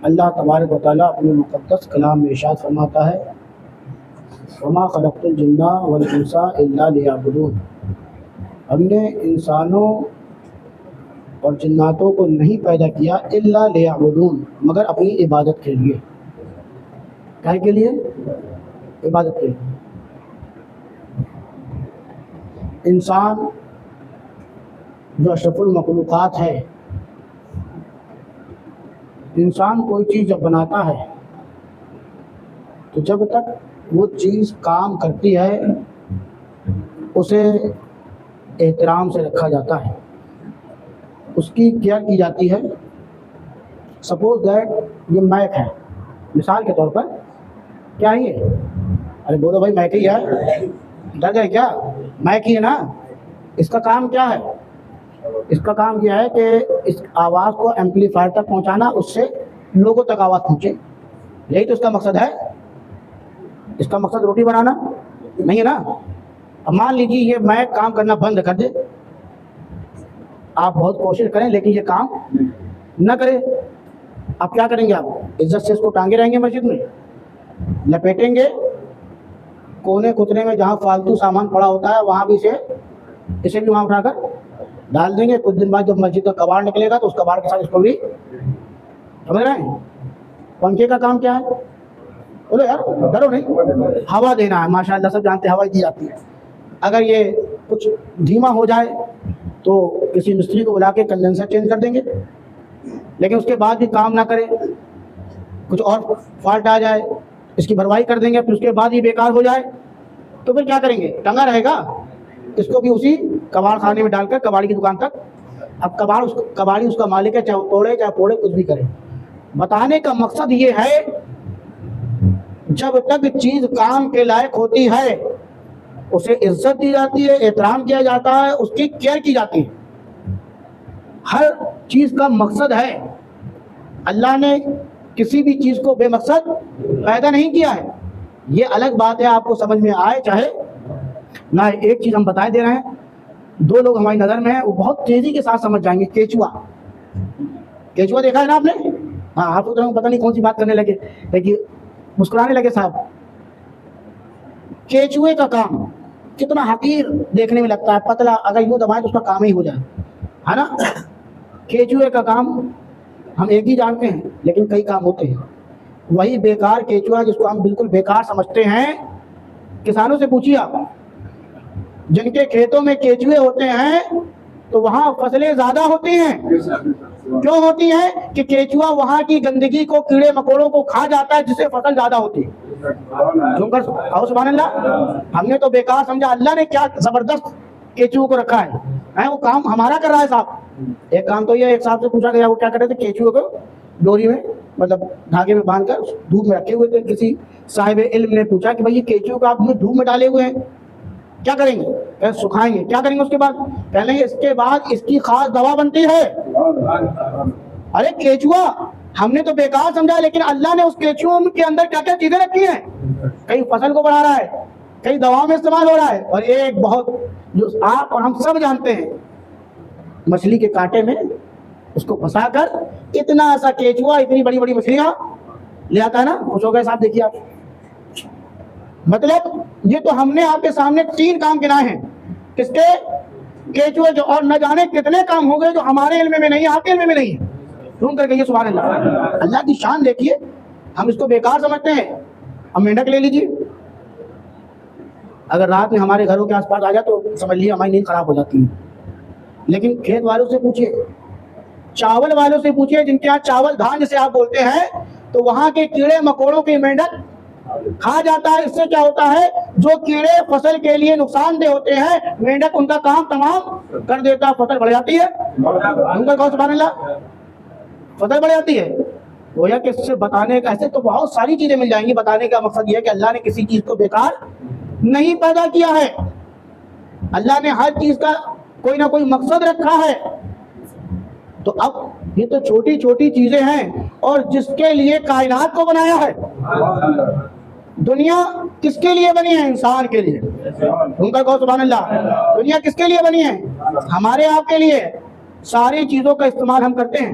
اللہ تبارک و تعالیٰ اپنے مقدس کلام میں ارشاد فرماتا ہے وما خلقت الجن والانس الا لیعبدون، ہم نے انسانوں اور جناتوں کو نہیں پیدا کیا الا لیعبدون، مگر اپنی عبادت کے لیے۔ کائے کے لیے؟ عبادت کے لیے۔ انسان جو اشرف المخلوقات ہے، انسان کوئی چیز جب بناتا ہے تو جب تک وہ چیز کام کرتی ہے اسے احترام سے رکھا جاتا ہے، اس کی کیئر کی جاتی ہے۔ سپوز دیٹ یہ میک ہے، مثال کے طور پر کیا ہے یہ؟ ارے بولو بھائی، میک ہی ہے، ڈر گئے کیا؟ میک ہی ہے نا۔ اس کا کام کیا ہے؟ اس کا کام یہ ہے کہ اس آواز کو ایمپلیفائر تک پہنچانا، اس سے لوگوں تک آواز پہنچے، یہی تو اس کا مقصد ہے۔ اس کا مقصد روٹی بنانا نہیں ہے نا۔ اب مان لیجیے یہ میں کام کرنا بند کر دے، آپ بہت کوشش کریں لیکن یہ کام نہ کرے، آپ کیا کریں گے؟ آپ عزت سے اس کو ٹانگے رہیں گے، مسجد میں لپیٹیں گے، کونے کتنے میں جہاں فالتو سامان پڑا ہوتا ہے وہاں بھی اسے بھی وہاں اٹھا کر ڈال دیں گے۔ کچھ دن بعد جب مسجد کا کباڑ نکلے گا تو اس کباڑ کے ساتھ اس کو بھی، سمجھ رہے ہیں؟ پنکھے کا کام کیا ہے؟ بولو یار، ڈرو نہیں، ہوا دینا ہے۔ ماشاء اللہ سب جانتے ہیں ہوا دی جاتی ہے۔ اگر یہ کچھ دھیما ہو جائے تو کسی مستری کو بلا کے کنڈینسر چینج کر دیں گے، لیکن اس کے بعد بھی کام نہ کرے، کچھ اور فالٹ آ جائے، اس کی بھروائی کر دیں گے، پھر اس کے بعد یہ بیکار ہو جائے تو پھر کیا کریں گے؟ ٹنگا رہے گا، اس کو بھی اسی کباڑ خانے میں ڈال کر کباڑی کی دکان تک۔ اب کباڑی اس کا مالک ہے، چاہے وہ توڑے چاہے پھوڑے، کچھ بھی کرے۔ بتانے کا مقصد یہ ہے جب تک چیز کام کے لائق ہوتی ہے اسے عزت دی جاتی ہے، احترام کیا جاتا ہے، اس کی کیئر کی جاتی ہے۔ ہر چیز کا مقصد ہے۔ اللہ نے کسی بھی چیز کو بے مقصد پیدا نہیں کیا ہے۔ یہ الگ بات ہے، آپ کو سمجھ میں آئے چاہے نہ۔ ایک چیز ہم بتائے دے رہے ہیں، دو لوگ ہماری نظر میں ہیں، وہ بہت تیزی کے ساتھ سمجھ جائیں گے۔ کیچوا، کیچوا دیکھا ہے نا آپ نے؟ ہاں، آپ کو پتہ نہیں کون سی بات کرنے لگے، لیکن مسکرانے لگے صاحب۔ کیچوے کا کام کتنا حقیر دیکھنے میں لگتا ہے، پتلا، اگر یوں دبائیں تو اس کا کام ہی ہو جائے، ہے نا۔ کیچوے کا کام ہم ایک ہی جانتے ہیں لیکن کئی کام ہوتے ہیں۔ وہی بیکار کیچوا جس کو ہم بالکل بیکار سمجھتے ہیں، کسانوں سے پوچھیے آپ، جن کے کھیتوں میں کیچوے ہوتے ہیں تو وہاں فصلیں زیادہ ہوتی ہیں۔ کیوں ہوتی ہیں؟ کہ کیچوا وہاں کی گندگی کو، کیڑے مکوڑوں کو کھا جاتا ہے، جس سے فصل زیادہ ہوتی ہے۔ سبحان اللہ۔ ہم نے تو بیکار سمجھا، اللہ نے کیا زبردست کیچووں کو رکھا ہے، وہ کام ہمارا کر رہا ہے صاحب۔ ایک کام تو یہ، ایک صاحب سے پوچھا گیا وہ کیا کر رہے تھے، کیچووں کو ڈوری میں، مطلب دھاگے میں باندھ کر دھوپ میں رکھے ہوئے تھے۔ کسی صاحب علم نے پوچھا کہ بھائی یہ کیچووں کو آپ دھوپ میں ڈالے ہوئے ہیں، کیا کریں گے؟ کہ سکھائیں گے۔ کیا کریں گے اس کے بعد؟ کہنے گے اس کے بعد اس کی خاص دوا بنتی ہے۔ ارے کیچوا ہم نے تو بیکار سمجھا، لیکن اللہ نے اس کیچووں کے اندر کیا کیا چیزیں رکھی ہیں۔ کئی فصل کو بڑھا رہا ہے، کئی دواؤں میں استعمال ہو رہا ہے، اور ایک بہت جو آپ اور ہم سب جانتے ہیں، مچھلی کے کانٹے میں اس کو پھنسا کر اتنا ایسا کیچوا اتنی بڑی بڑی مچھلیاں لے آتا ہے نا۔ خوش ہو گئے صاحب؟ دیکھیے آپ، مطلب یہ تو ہم نے آپ کے سامنے 3 کام گنائے ہیں، کس کے؟ کیچوے جو، اور نہ جانے کتنے کام ہو گئے جو ہمارے علم میں نہیں ہے، آپ کے علم میں نہیں ہے۔ ڈھونڈ کر کہیے سبحان اللہ۔ اللہ کی شان دیکھیے، ہم اس کو بیکار سمجھتے ہیں۔ اب مینڈک لے لیجیے، اگر رات میں ہمارے گھروں کے آس پاس آ جائے تو سمجھ لیجیے ہماری نیند خراب ہو جاتی ہے۔ لیکن کھیت والوں سے پوچھیے، چاول والوں سے پوچھیے، جن کے یہاں چاول دھان جسے آپ بولتے ہیں، تو وہاں کے کیڑے مکوڑوں کے مینڈک کھا جاتا ہے۔ اس سے کیا ہوتا ہے؟ جو کیڑے فصل کے لیے نقصان دہ ہوتے ہیں، مینڈک ان کا کام تمام کر دیتا ہے، فصل بڑھ جاتی ہے۔ ان کا کہو سبحان اللہ، فصل بڑھ جاتی ہے۔ گویا کہ اس سے بتانے کا، ایسے تو بہت ساری چیزیں مل جائیں گی۔ بتانے کا مقصد یہ ہے کہ اللہ نے کسی چیز کو بیکار نہیں پیدا کیا ہے، اللہ نے ہر چیز کا کوئی نہ کوئی مقصد رکھا ہے۔ تو اب یہ تو چھوٹی چھوٹی چیزیں ہیں، اور جس کے لیے کائنات کو بنایا ہے۔ دنیا کس کے لیے بنی ہے؟ انسان کے لیے۔ ان کا کہو سبحان اللہ۔ دنیا کس کے لیے بنی ہے؟ ہمارے آپ کے لیے۔ ساری چیزوں کا استعمال ہم کرتے ہیں،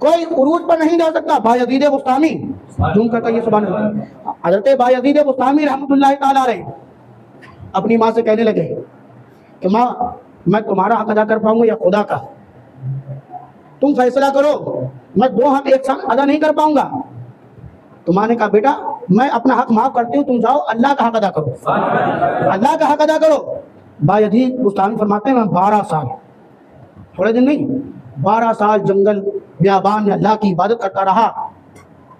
کوئی عروج پر نہیں جا سکتا. بایزید بستامی جم کرتا یہ سبحان اللہ. حضرت بایزید بستامی رحمۃ اللہ تعالیٰ علیہ اپنی ماں سے کہنے لگے کہ ماں میں تمہارا حق ادا کر پاؤں گا یا خدا کا؟ تم فیصلہ کرو، میں دو حق ایک ساتھ ادا نہیں کر پاؤں گا. تو ماں نے کہا بیٹا میں اپنا حق معاف کرتی ہوں، تم جاؤ اللہ کا حق ادا کرو، اللہ کا حق ادا کرو. بایزید بستامی فرماتے ہیں میں 12 سال، تھوڑے دن نہیں، 12 سال جنگل بیابان میں اللہ کی عبادت کرتا رہا،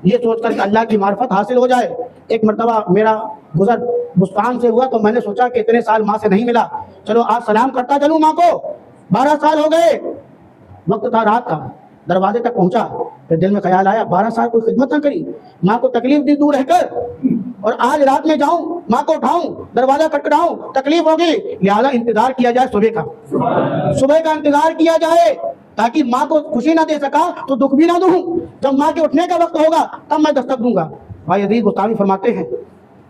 یہ سوچ کر کہ اللہ کی معرفت حاصل ہو جائے. ایک مرتبہ میرا گزر بستان سے ہوا تو میں نے سوچا کہ اتنے سال ماں سے نہیں ملا، چلو آج سلام کرتا چلوں ماں کو. 12 سال ہو گئے، وقت تھا رات کا، دروازے تک پہنچا. پھر دل میں خیال آیا 12 سال کوئی خدمت نہ کری، ماں کو تکلیف دی دور رہ کر، اور آج رات میں جاؤں ماں کو اٹھاؤں دروازہ کھٹکھٹاؤں، تکلیف ہوگی. لہذا انتظار کیا جائے صبح کا، صبح کا انتظار کیا جائے تاکہ ماں کو خوشی نہ دے سکا تو دکھ بھی نہ دوں. جب ماں کے اٹھنے کا وقت ہوگا تب میں دستک دوں گا. بایزید بستامی فرماتے ہیں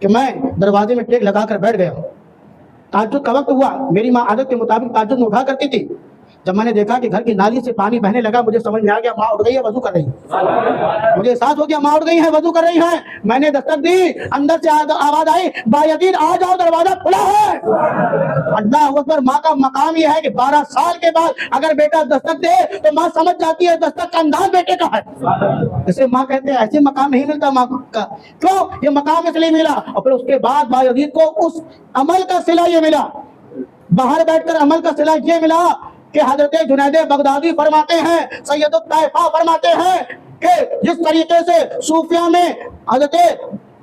کہ میں دروازے میں ٹیک لگا کر بیٹھ گیا. تہجد کا وقت ہوا، میری ماں عادت کے مطابق تہجد میں اٹھا کرتی تھی. جب میں نے دیکھا کہ گھر کی نالی سے پانی بہنے لگا، مجھے سمجھ میں آ گیا ماں اٹھ گئی ہے، وضو کر رہی ہے. مجھے احساس ہو گیا ماں اٹھ گئی ہے، وضو کر رہی ہیں. میں نے دستک دی، اندر سے آواز آئی بایزید آ جاؤ دروازہ کھلا ہے. اللہ اکبر. ماں کا مقام یہ ہے کہ 12 سال کے بعد اگر بیٹا دستک دے تو ماں سمجھ جاتی ہے دستک کا انداز بیٹے کا ہے. جسے ماں کہتے ہیں ایسے مقام نہیں ملتا ماں کا. کیوں؟ یہ مقام اس لیے ملا. اور پھر اس کے بعد بایزید کو اس عمل کا صلہ یہ ملا، باہر بیٹھ کر عمل کا صلہ یہ ملا کہ حضرت جنید بغدادی فرماتے ہیں، سید الطائفہ فرماتے ہیں کہ جس طریقے سے صوفیہ میں حضرت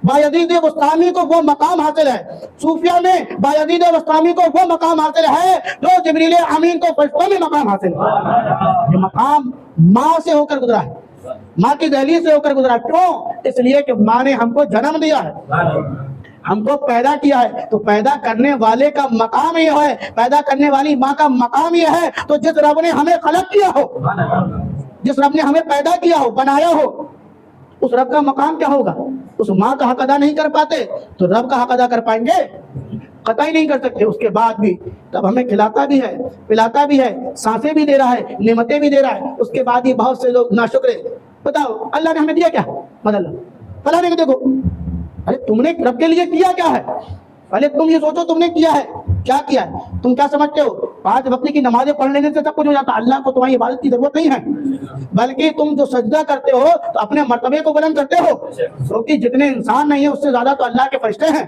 بایزید بستامی کو وہ مقام حاصل ہے، صوفیہ میں بایزید بستامی کو وہ مقام حاصل ہے جو جبریل امین کو فرشتوں میں مقام حاصل ہے. یہ مقام ماں سے ہو کر گزرا ہے، ماں کی دہلیز سے ہو کر گزرا. کیوں؟ اس لیے کہ ماں نے ہم کو جنم دیا ہے، ہم کو پیدا کیا ہے. تو پیدا کرنے والے کا مقام یہ ہے، پیدا کرنے والی ماں کا مقام یہ ہے. تو جس رب نے ہمیں خلق کیا ہو، جس رب نے ہمیں پیدا کیا ہو، بنایا ہو، اس رب کا مقام کیا ہوگا؟ اس ماں کا حق ادا نہیں کر پاتے تو رب کا حق ادا کر پائیں گے؟ قطعی نہیں کر سکتے. اس کے بعد بھی تب ہمیں کھلاتا بھی ہے، پلاتا بھی ہے، سانسیں بھی دے رہا ہے، نعمتیں بھی دے رہا ہے. اس کے بعد یہ بہت سے لوگ ناشکرے. بتاؤ اللہ نے ہمیں دیا کیا؟ مطلب فلاں نے دیکھو، ارے تم نے رب کے لیے کیا کیا ہے؟ پہلے تم یہ سوچو تم نے کیا ہے، کیا کیا ہے. تم کیا سمجھتے ہو 5 وقت کی نمازیں پڑھ لینے سے سب کچھ ہو جاتا؟ اللہ کو تمہاری عبادت کی ضرورت نہیں ہے، بلکہ تم جو سجدہ کرتے ہو تو اپنے مرتبے کو بلند کرتے ہو، کیونکہ جتنے انسان نہیں ہیں اس سے زیادہ تو اللہ کے فرشتے ہیں.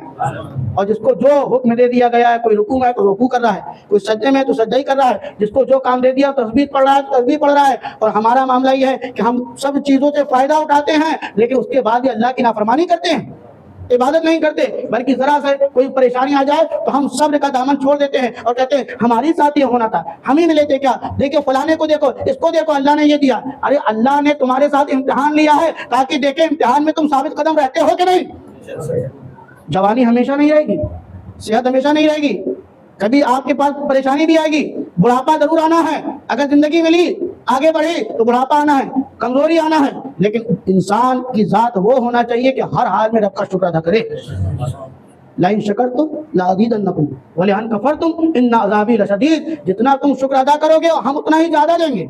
اور جس کو جو حکم دے دیا گیا ہے، کوئی رکوع میں ہے تو رکوع کر رہا ہے، کوئی سجدے میں ہے تو سجدہ ہی کر رہا ہے، جس کو جو کام دے دیا تسبیح پڑھ رہا ہے تو تسبیح پڑھ رہا ہے. اور ہمارا معاملہ یہ ہے کہ ہم سب چیزوں سے فائدہ اٹھاتے ہیں لیکن اس کے بعد بھی اللہ کی نافرمانی کرتے ہیں، عبادت نہیں کرتے. بلکہ ذرا سے کوئی پریشانی آ جائے تو ہم صبر کا دامن چھوڑ دیتے ہیں اور کہتے ہیں ہماری ساتھ یہ ہونا تھا، ہم ہی نے لیتے کیا، دیکھو فلانے کو دیکھو، اس کو دیکھو، اللہ نے یہ دیا. ارے اللہ نے تمہارے ساتھ امتحان لیا ہے تاکہ دیکھیں امتحان میں تم ثابت قدم رہتے ہو کہ نہیں. جوانی ہمیشہ نہیں رہے گی، صحت ہمیشہ نہیں رہے گی، کبھی آپ کے پاس پریشانی بھی آئے گی. بڑھاپا ضرور آنا ہے، اگر زندگی ملی آگے بڑھی تو بڑھاپا آنا ہے، کمزوری آنا ہے، لیکن انسان کی ذات وہ ہونا چاہیے کہ ہر حال میں رب کا شکر ادا کرے. لَإِن شَكَرْتُمْ لَأَزِيدَنَّكُمْ وَلَئِن كَفَرْتُمْ إِنَّ عَذَابِي لَشَدِيدٌ. جتنا تم شکر ادا کرو گے ہم اتنا ہی زیادہ دیں گے.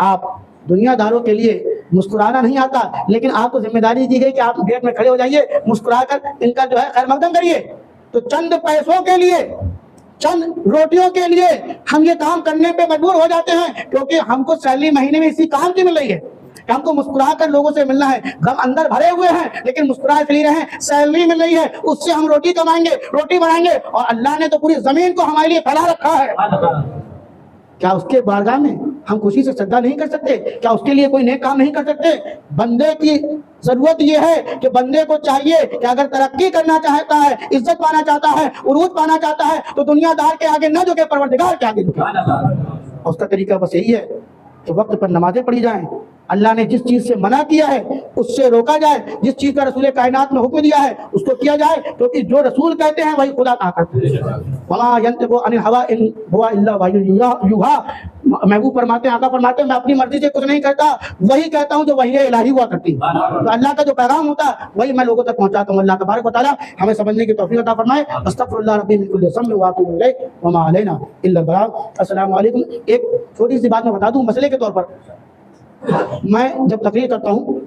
آپ دنیا داروں کے لیے مسکرانا نہیں آتا، لیکن آپ کو ذمہ داری دی گئی کہ آپ گیٹ میں کھڑے ہو جائیے، مسکرا کر ان کا جو ہے خیر مقدم کریے. تو چند پیسوں کے لیے، چند روٹیوں کے لیے ہم یہ کام کرنے پہ مجبور ہو جاتے ہیں کیونکہ ہم کو سیلری مہینے میں اسی کام کی مل رہی ہے کہ ہم کو مسکرا کر لوگوں سے ملنا ہے. غم اندر بھرے ہوئے ہیں لیکن مسکرا اس لیے رہے ہیں، سیلری مل رہی ہے، اس سے ہم روٹی کمائیں گے، روٹی بنائیں گے. اور اللہ نے تو پوری زمین کو ہمارے لیے پھیلا رکھا ہے. کیا اس کے بارگاہ میں ہم خوشی سے سجدہ نہیں کر سکتے؟ کیا اس کے لیے کوئی نیک کام نہیں کر سکتے؟ بندے کی ضرورت یہ ہے کہ بندے کو چاہیے کہ اگر ترقی کرنا چاہتا ہے، عزت پانا چاہتا ہے، عروج پانا چاہتا ہے تو دنیا دار کے آگے نہ جھکے، پروردگار کے آگے جھکے. اس کا طریقہ بس یہی ہے کہ وقت پر نمازیں پڑھی جائیں، اللہ نے جس چیز سے منع کیا ہے اس سے روکا جائے، جس چیز کا رسول کائنات نے حکم دیا ہے اس کو کیا جائے، کیونکہ جو رسول کہتے ہیں وہی خدا کہا کرتے ہیں. وما ينطق عن الهوى ان هو الا وحی یوحی. محبوب فرماتے ہیں، آقا فرماتے ہیں میں اپنی مرضی سے کچھ نہیں کرتا، وہی کہتا ہوں جو وحی الہی ہوا کرتی ہے. تو اللہ کا جو پیغام ہوتا ہے وہی میں لوگوں تک پہنچاتا ہوں. اللہ تبارک و تعالی ہمیں سمجھنے کی توفیق عطا فرمائے. استغفر اللہ ربی من کل ذنب واتوب الیہ وما علینا الا البلاغ. السلام علیکم. ایک چھوٹی سی بات میں بتا دوں مسئلے کے طور پر، میں جب تقریر کرتا ہوں